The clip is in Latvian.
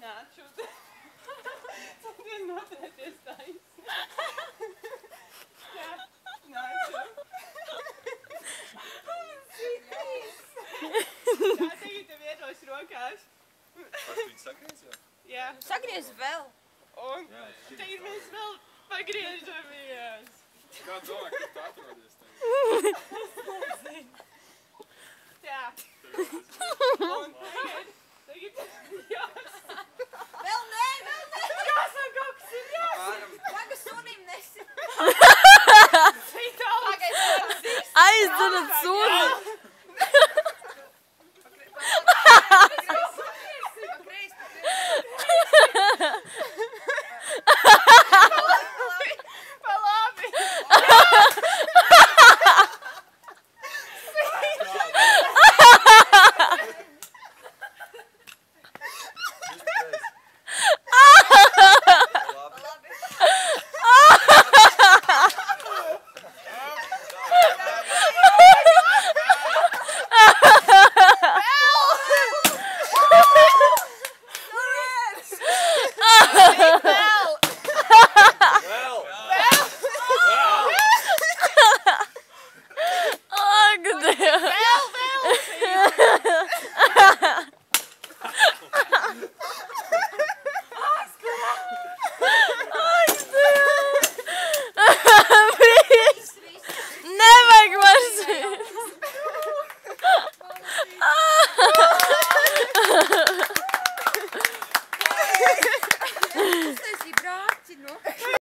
Nāču. Tad vien noturēties taisni. Jā, nāču. Tā tagad tev iedos rokās. Viņi sagriez jau? Jā. Sagriez vēl. Un tagad mēs vēl pagriežamies. Kā domā, kur tu atrodies tagad? Es nezinu. Tā. Un tagad jāsaka. Vēl nē, vēl nē. Jāsaka, kaut kas ir jāsaka. Laga sunim nesi. Citālāk. Pagaid, Aizdzenat suni!